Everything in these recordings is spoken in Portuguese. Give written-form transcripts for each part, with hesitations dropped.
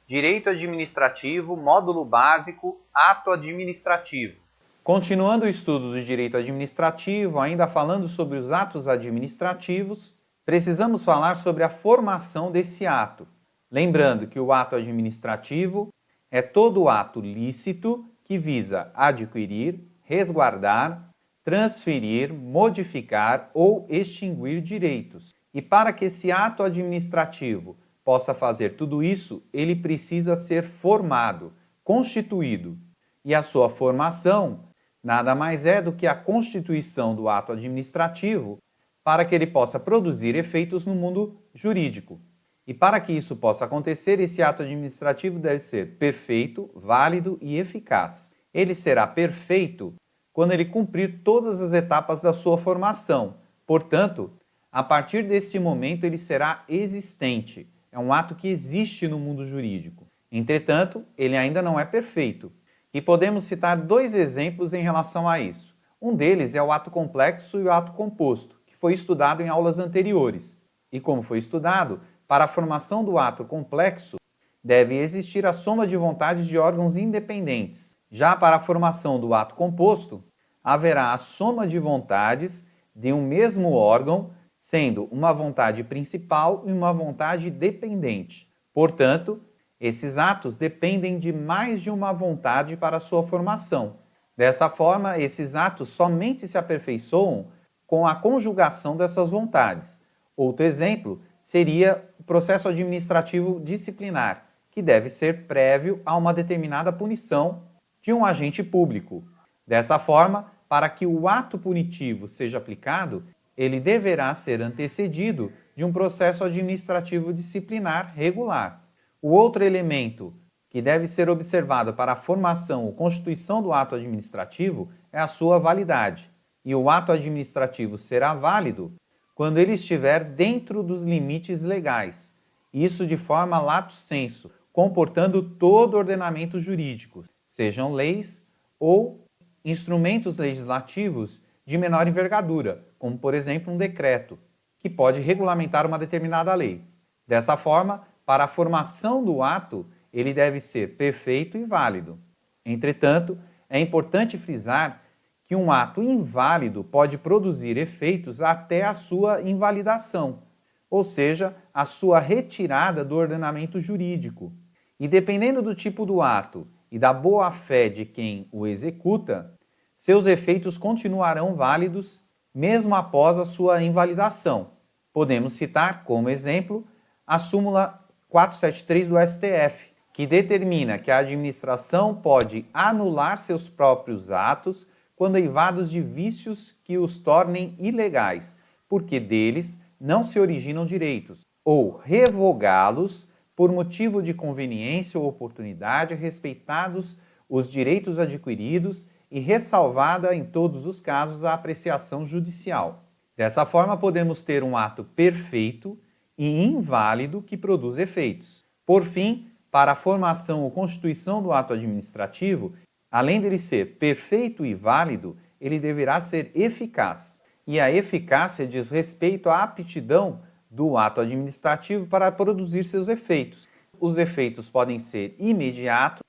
Direito Administrativo, Módulo Básico, Ato Administrativo. Continuando o estudo do direito administrativo, ainda falando sobre os atos administrativos, precisamos falar sobre a formação desse ato. Lembrando que o ato administrativo é todo ato lícito que visa adquirir, resguardar, transferir, modificar ou extinguir direitos. E para que esse ato administrativo possa fazer tudo isso, ele precisa ser formado, constituído. E a sua formação nada mais é do que a constituição do ato administrativo para que ele possa produzir efeitos no mundo jurídico. E para que isso possa acontecer, esse ato administrativo deve ser perfeito, válido e eficaz. Ele será perfeito quando ele cumprir todas as etapas da sua formação. Portanto, a partir desse momento ele será existente. É um ato que existe no mundo jurídico. Entretanto, ele ainda não é perfeito. E podemos citar dois exemplos em relação a isso. Um deles é o ato complexo e o ato composto, que foi estudado em aulas anteriores. E como foi estudado, para a formação do ato complexo, deve existir a soma de vontades de órgãos independentes. Já para a formação do ato composto, haverá a soma de vontades de um mesmo órgão, sendo uma vontade principal e uma vontade dependente. Portanto, esses atos dependem de mais de uma vontade para a sua formação. Dessa forma, esses atos somente se aperfeiçoam com a conjugação dessas vontades. Outro exemplo seria o processo administrativo disciplinar, que deve ser prévio a uma determinada punição de um agente público. Dessa forma, para que o ato punitivo seja aplicado, ele deverá ser antecedido de um processo administrativo disciplinar regular. O outro elemento que deve ser observado para a formação ou constituição do ato administrativo é a sua validade. E o ato administrativo será válido quando ele estiver dentro dos limites legais. Isso de forma lato sensu, comportando todo o ordenamento jurídico, sejam leis ou instrumentos legislativos de menor envergadura, como por exemplo um decreto, que pode regulamentar uma determinada lei. Dessa forma, para a formação do ato, ele deve ser perfeito e válido. Entretanto, é importante frisar que um ato inválido pode produzir efeitos até a sua invalidação, ou seja, a sua retirada do ordenamento jurídico. E dependendo do tipo do ato e da boa-fé de quem o executa, seus efeitos continuarão válidos mesmo após a sua invalidação. Podemos citar como exemplo a súmula 473 do STF, que determina que a administração pode anular seus próprios atos quando eivados de vícios que os tornem ilegais, porque deles não se originam direitos, ou revogá-los por motivo de conveniência ou oportunidade, respeitados os direitos adquiridos e ressalvada em todos os casos a apreciação judicial. Dessa forma, podemos ter um ato perfeito e inválido que produz efeitos. Por fim, para a formação ou constituição do ato administrativo, além dele ser perfeito e válido, ele deverá ser eficaz. E a eficácia diz respeito à aptidão do ato administrativo para produzir seus efeitos. Os efeitos podem ser imediatos,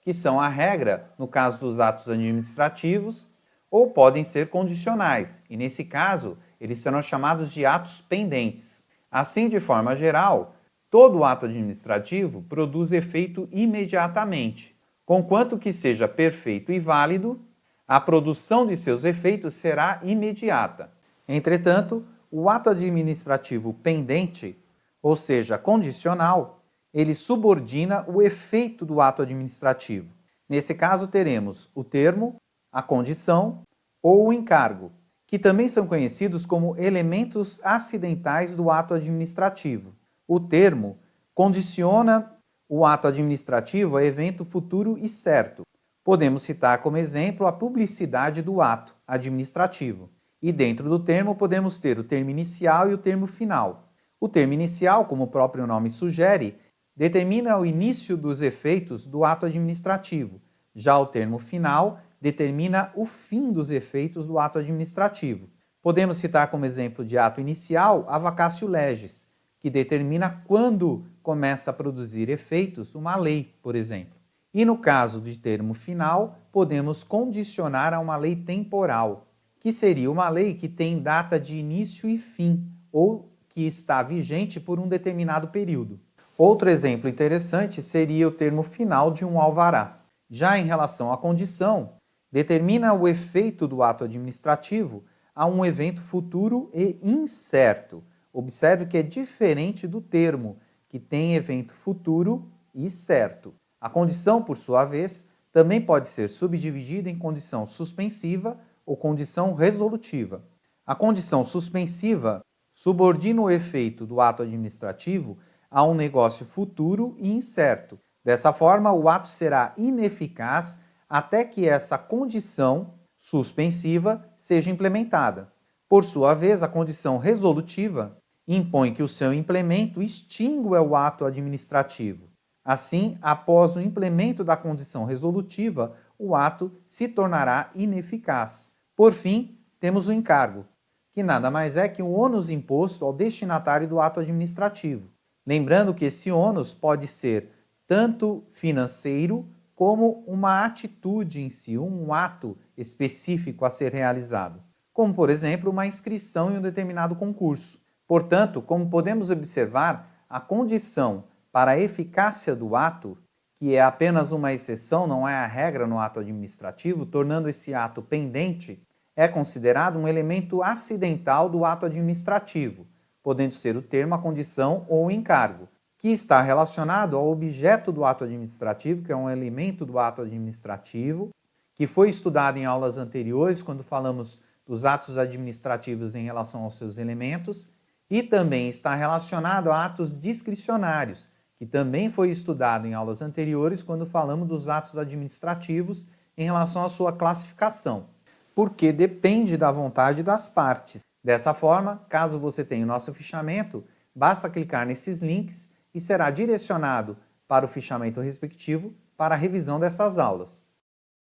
que são a regra no caso dos atos administrativos, ou podem ser condicionais, e nesse caso, eles serão chamados de atos pendentes. Assim, de forma geral, todo ato administrativo produz efeito imediatamente. Conquanto que seja perfeito e válido, a produção de seus efeitos será imediata. Entretanto, o ato administrativo pendente, ou seja, condicional, ele subordina o efeito do ato administrativo. Nesse caso, teremos o termo, a condição ou o encargo, que também são conhecidos como elementos acidentais do ato administrativo. O termo condiciona o ato administrativo a evento futuro e certo. Podemos citar como exemplo a publicidade do ato administrativo. E dentro do termo podemos ter o termo inicial e o termo final. O termo inicial, como o próprio nome sugere, determina o início dos efeitos do ato administrativo. Já o termo final determina o fim dos efeitos do ato administrativo. Podemos citar como exemplo de ato inicial a vacatio legis, que determina quando começa a produzir efeitos uma lei, por exemplo. E no caso de termo final, podemos condicionar a uma lei temporal, que seria uma lei que tem data de início e fim, ou que está vigente por um determinado período. Outro exemplo interessante seria o termo final de um alvará. Já em relação à condição, determina o efeito do ato administrativo a um evento futuro e incerto. Observe que é diferente do termo, que tem evento futuro e certo. A condição, por sua vez, também pode ser subdividida em condição suspensiva ou condição resolutiva. A condição suspensiva subordina o efeito do ato administrativo a um negócio futuro e incerto. Dessa forma, o ato será ineficaz até que essa condição suspensiva seja implementada. Por sua vez, a condição resolutiva impõe que o seu implemento extingua o ato administrativo. Assim, após o implemento da condição resolutiva, o ato se tornará ineficaz. Por fim, temos o encargo, que nada mais é que um ônus imposto ao destinatário do ato administrativo. Lembrando que esse ônus pode ser tanto financeiro como uma atitude em si, um ato específico a ser realizado, como, por exemplo, uma inscrição em um determinado concurso. Portanto, como podemos observar, a condição para a eficácia do ato, que é apenas uma exceção, não é a regra no ato administrativo, tornando esse ato pendente, é considerado um elemento acidental do ato administrativo, podendo ser o termo, a condição ou o encargo, que está relacionado ao objeto do ato administrativo, que é um elemento do ato administrativo, que foi estudado em aulas anteriores, quando falamos dos atos administrativos em relação aos seus elementos, e também está relacionado a atos discricionários, que também foi estudado em aulas anteriores, quando falamos dos atos administrativos em relação à sua classificação, porque depende da vontade das partes. Dessa forma, caso você tenha o nosso fichamento, basta clicar nesses links e será direcionado para o fichamento respectivo para a revisão dessas aulas.